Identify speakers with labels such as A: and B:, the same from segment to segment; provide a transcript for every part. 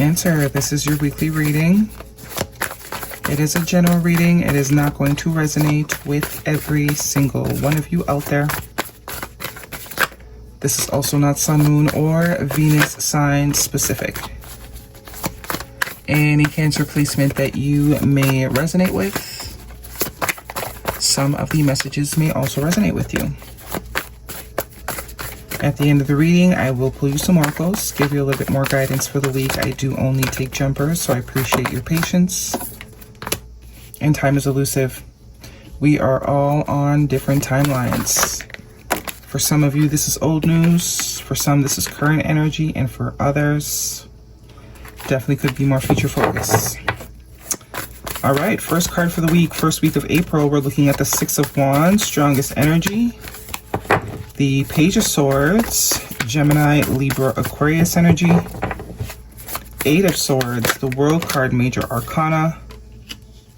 A: Cancer, this is your weekly reading. It is a general reading. It is not going to resonate with every single one of you out there. This is also not Sun, Moon, or Venus sign specific. Any Cancer placement that you may resonate with, some of the messages may also resonate with you. At the end of the reading, I will pull you some oracles, give you a little bit more guidance for the week. I do only take jumpers, so I appreciate your patience. And time is elusive. We are all on different timelines. For some of you, this is old news. For some, this is current energy. And for others, definitely could be more future focus. All right, first card for the week. First week of April, we're looking at the Six of Wands, strongest energy. The Page of Swords, Gemini, Libra, Aquarius energy. Eight of Swords, the World card, major arcana.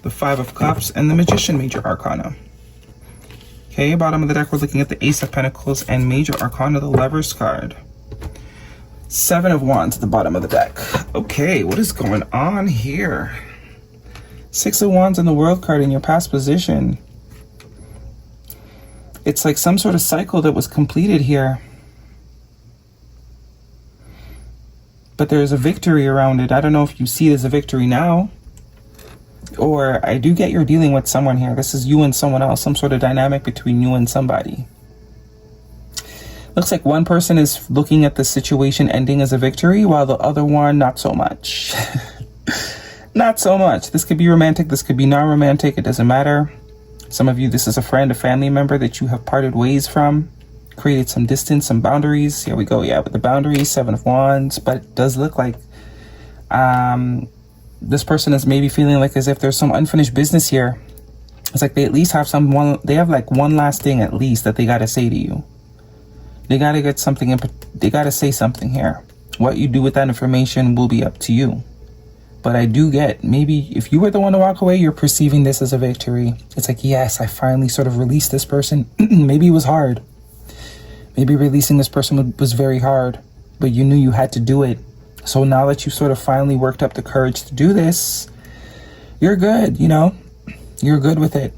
A: The Five of Cups, and the Magician, major arcana. Okay, bottom of the deck, we're looking at the Ace of Pentacles and major arcana, the Lovers card. Seven of Wands at the bottom of the deck. Okay, what is going on here? Six of Wands and the World card in your past position. It's like some sort of cycle that was completed here. But there's a victory around it. I don't know if you see it as a victory now. Or I do get you're dealing with someone here. This is you and someone else. Some sort of dynamic between you and somebody. Looks like one person is looking at the situation ending as a victory, while the other one, not so much. Not so much. This could be romantic. This could be non-romantic. It doesn't matter. Some of you, this is a friend, a family member that you have parted ways from, created some distance, some boundaries. Here we go. Yeah, with the boundaries, Seven of Wands. But it does look like this person is maybe feeling like as if there's some unfinished business here. It's like they at least have they have like one last thing at least that they got to say to you. They got to get something, they got to say something here. What you do with that information will be up to you. But I do get, maybe if you were the one to walk away, you're perceiving this as a victory. It's like, yes, I finally sort of released this person. Maybe it was hard. Maybe releasing this person was very hard, but you knew you had to do it. So now that you sort of finally worked up the courage to do this, you're good, you know? You're good with it.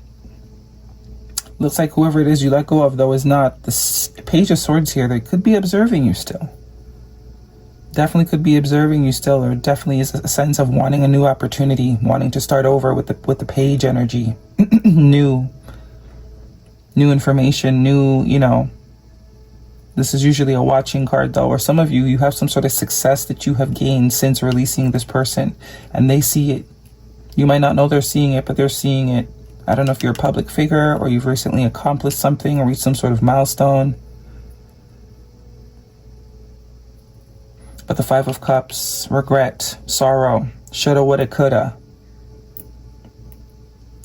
A: Looks like whoever it is you let go of, though, is not the Page of Swords here. They could be observing you still. Definitely could be observing you still. There definitely is a sense of wanting a new opportunity, wanting to start over with the Page energy. New information, new, you know. This is usually a watching card, though, or some of you, you have some sort of success that you have gained since releasing this person, and they see it. You might not know they're seeing it, but they're seeing it. I don't know if you're a public figure, or you've recently accomplished something, or reached some sort of milestone. But the Five of Cups, regret, sorrow, shoulda, woulda, coulda.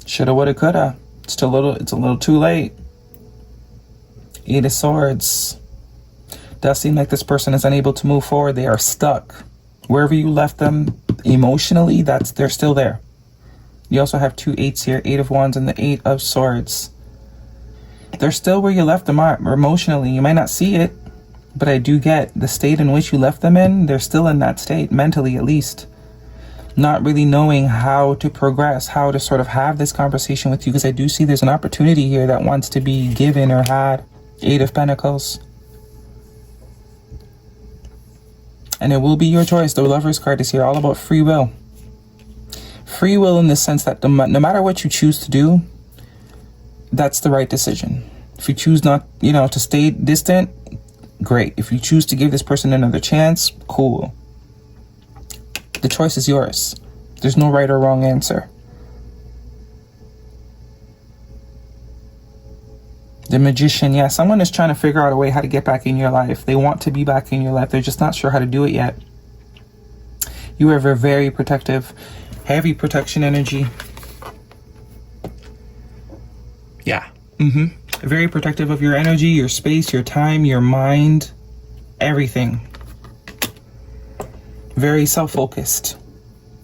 A: Shoulda, woulda, coulda. It's a little too late. Eight of Swords. Does seem like this person is unable to move forward. They are stuck. Wherever you left them emotionally, they're still there. You also have two eights here, Eight of Wands and the Eight of Swords. They're still where you left them emotionally. You might not see it, but I do get the state in which you left them in. They're still in that state, mentally at least. Not really knowing how to progress, how to sort of have this conversation with you, because I do see there's an opportunity here that wants to be given or had. Eight of Pentacles. And it will be your choice. The Lovers card is here, all about free will. Free will in the sense that no matter what you choose to do, that's the right decision. If you choose not, to stay distant, great. If you choose to give this person another chance, cool. The choice is yours. There's no right or wrong answer. The Magician, yeah, someone is trying to figure out a way how to get back in your life. They want to be back in your life. They're just not sure how to do it yet. You are very protective, heavy protection energy. Yeah. Very protective of your energy, your space, your time, your mind, everything. Very self-focused.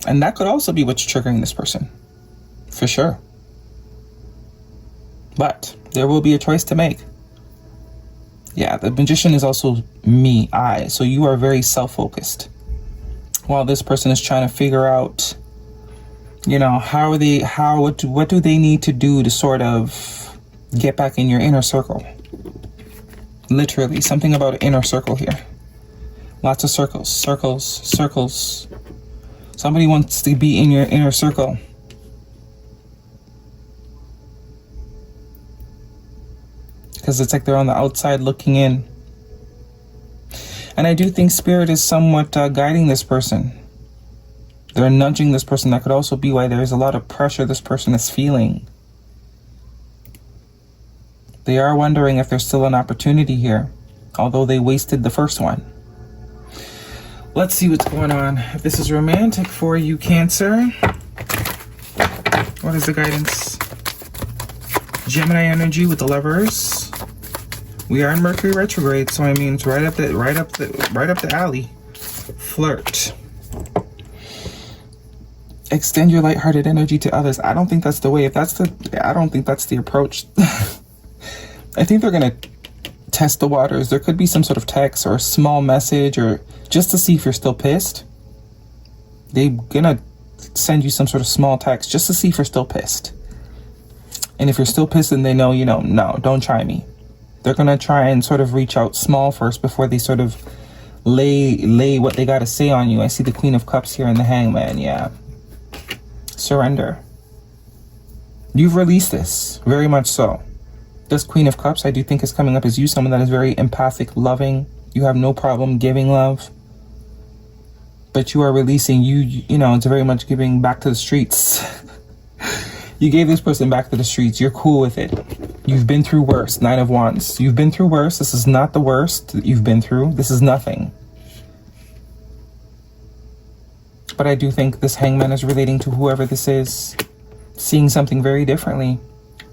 A: And that could also be what's triggering this person. For sure. But there will be a choice to make. Yeah, the Magician is also me, I. So you are very self-focused. while this person is trying to figure out, you know, what do they need to do to sort of get back in your inner circle. Literally, something about an inner circle here. Lots of circles, circles, circles. Somebody wants to be in your inner circle. Because it's like they're on the outside looking in. And I do think Spirit is somewhat guiding this person. They're nudging this person. That could also be why there's a lot of pressure this person is feeling. They are wondering if there's still an opportunity here, although they wasted the first one. Let's see what's going on. If this is romantic for you, Cancer, what is the guidance? Gemini energy with the Lovers. We are in Mercury retrograde, so I mean it's right up the alley. Flirt. Extend your lighthearted energy to others. I don't think that's the way. I don't think that's the approach. I think they're gonna test the waters. There could be some sort of text or a small message, or just to see if you're still pissed. They're gonna send you some sort of small text just to see if you're still pissed. And if you're still pissed, then they know, you know, no, don't try me. They're gonna try and sort of reach out small first before they sort of lay what they gotta say on you. I see the Queen of Cups here and the Hangman. Yeah. Surrender. You've released this, very much so. This Queen of Cups, I do think, is coming up as you, someone that is very empathic, loving. You have no problem giving love. But you are releasing, you know, it's very much giving back to the streets. You gave this person back to the streets. You're cool with it. You've been through worse. Nine of Wands. You've been through worse. This is not the worst that you've been through. This is nothing. But I do think this Hangman is relating to whoever this is, seeing something very differently.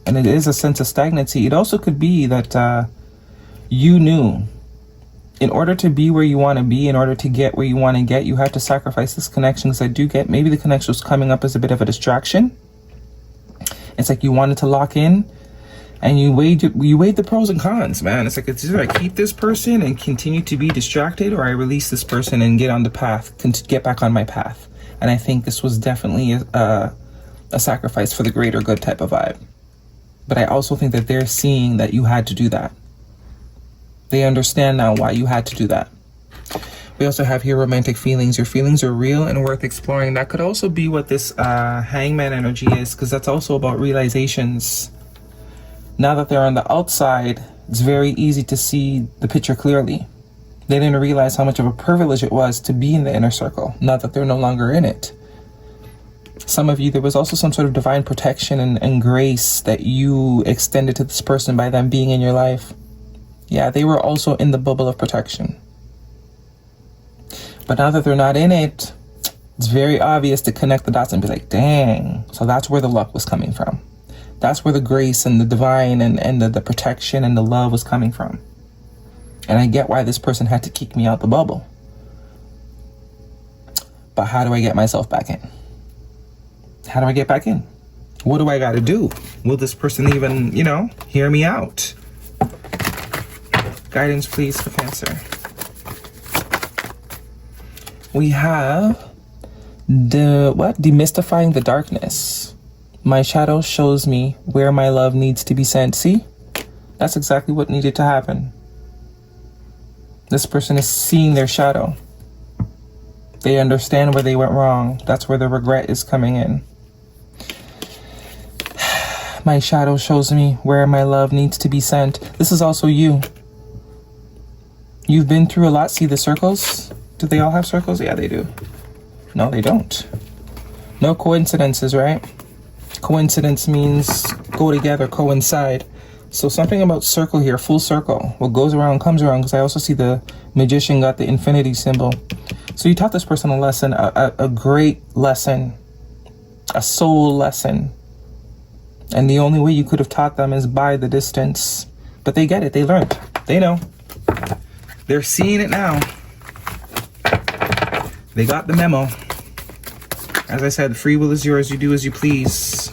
A: And it is a sense of stagnancy. It also could be that you knew in order to be where you want to be, in order to get where you want to get, you had to sacrifice this connection. Because I do get maybe the connection was coming up as a bit of a distraction. It's like you wanted to lock in and you weighed the pros and cons, man. It's like, it's either I keep this person and continue to be distracted, or I release this person and get on the path, get back on my path. And I think this was definitely a sacrifice for the greater good type of vibe. But I also think that they're seeing that you had to do that. They understand now why you had to do that. We also have here romantic feelings. Your feelings are real and worth exploring. That could also be what this Hangman energy is, because that's also about realizations. Now that they're on the outside, it's very easy to see the picture clearly. They didn't realize how much of a privilege it was to be in the inner circle, now that they're no longer in it. Some of you, there was also some sort of divine protection and grace that you extended to this person by them being in your life. Yeah, they were also in the bubble of protection. But now that they're not in it, it's very obvious to connect the dots and be like, dang. So that's where the luck was coming from. That's where the grace and the divine and the protection and the love was coming from. And I get why this person had to kick me out the bubble. But how do I get myself back in? How do I get back in? What do I got to do? Will this person even, you know, hear me out? Guidance, please, for Cancer. We have demystifying the darkness. My shadow shows me where my love needs to be sent. See, that's exactly what needed to happen. This person is seeing their shadow. They understand where they went wrong. That's where the regret is coming in. My shadow shows me where my love needs to be sent. This is also you. You've been through a lot. See the circles? Do they all have circles? Yeah, they do. No, they don't. No coincidences, right? Coincidence means go together, coincide. So something about circle here, full circle. What goes around comes around, because I also see the Magician got the infinity symbol. So you taught this person a lesson, a great lesson, a soul lesson. And the only way you could have taught them is by the distance. But they get it. They learned. They know. They're seeing it now. They got the memo. As I said, free will is yours. You do as you please.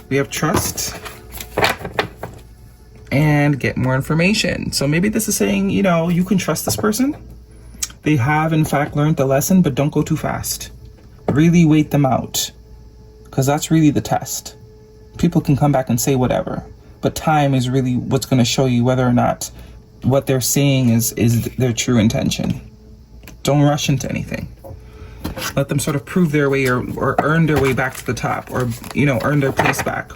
A: We have trust and get more information. So maybe this is saying, you know, you can trust this person. They have, in fact, learned the lesson, but don't go too fast. Really wait them out, because that's really the test. People can come back and say whatever, but time is really what's going to show you whether or not what they're saying is their true intention. Don't rush into anything. Let them sort of prove their way or earn their way back to the top, or, you know, earn their place back.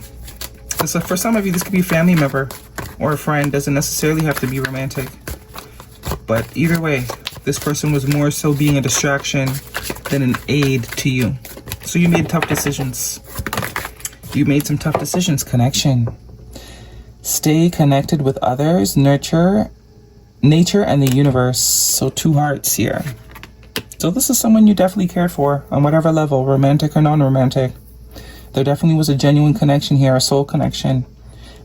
A: So for some of you, this could be a family member or a friend. Doesn't necessarily have to be romantic. But either way, this person was more so being a distraction than an aid to you. So you made tough decisions. You made some tough decisions. Connection. Stay connected with others, nurture nature and the universe. So 2 hearts here. So this is someone you definitely cared for on whatever level, romantic or non-romantic. There definitely was a genuine connection here, a soul connection.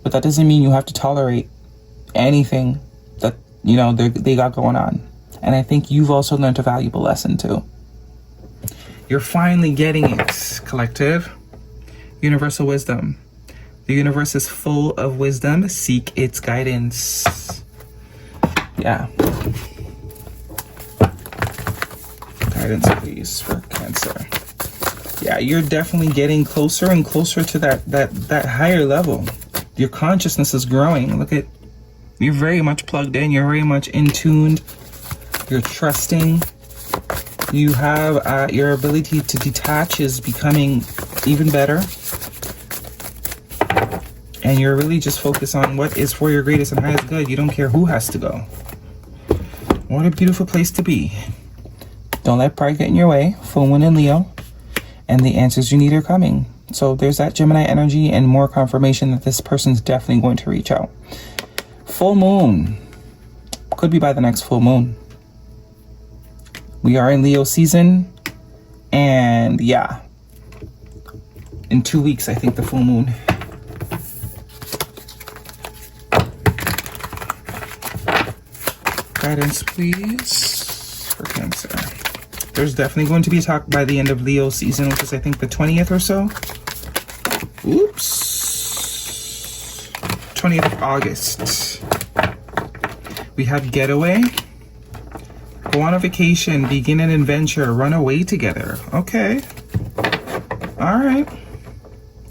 A: But that doesn't mean you have to tolerate anything that, you know, they got going on. And I think you've also learned a valuable lesson too. You're finally getting it, collective. Universal wisdom. The universe is full of wisdom. Seek its guidance. Yeah. Guidance, please, for Cancer. Yeah, you're definitely getting closer and closer to that higher level. Your consciousness is growing. Look at, you're very much plugged in. You're very much in tuned. You're trusting. You have your ability to detach is becoming even better. And you're really just focused on what is for your greatest and highest good. You don't care who has to go. What a beautiful place to be. Don't let pride get in your way. Full moon in Leo. And the answers you need are coming. So there's that Gemini energy and more confirmation that this person's definitely going to reach out. Full moon. Could be by the next full moon. We are in Leo season. And yeah. In 2 weeks, I think, the full moon. Guidance, please, for Cancer. There's definitely going to be a talk by the end of Leo season, which is, I think, the 20th or so. Oops. 20th of August. We have getaway. Go on a vacation, begin an adventure, run away together. Okay. All right.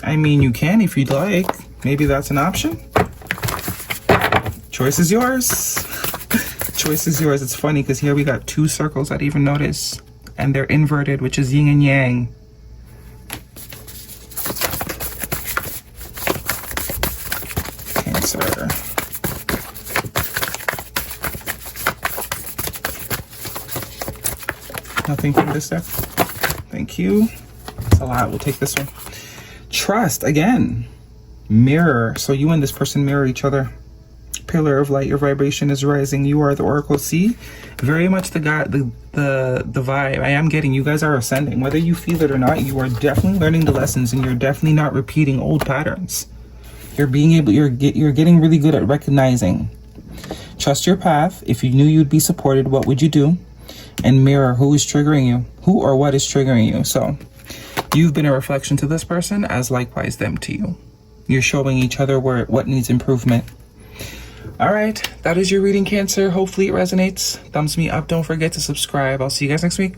A: I mean, you can if you'd like. Maybe that's an option. Choice is yours. Choice is yours. It's funny because here we got 2 circles, I'd even notice. And they're inverted, which is yin and yang. Cancer. Nothing from this deck. Thank you. That's a lot. We'll take this one. Trust, again. Mirror. So you and this person mirror each other. Pillar of light, your vibration is rising. You are the Oracle. See, very much the vibe I am getting. You guys are ascending, whether you feel it or not. You are definitely learning the lessons, and you're definitely not repeating old patterns. You're getting really good at recognizing. Trust your path. If you knew you'd be supported, what would you do? And mirror who is triggering you, who or what is triggering you. So you've been a reflection to this person, as likewise them to you. You're showing each other what needs improvement. All right, that is your reading, Cancer. Hopefully it resonates. Thumbs me up. Don't forget to subscribe. I'll see you guys next week.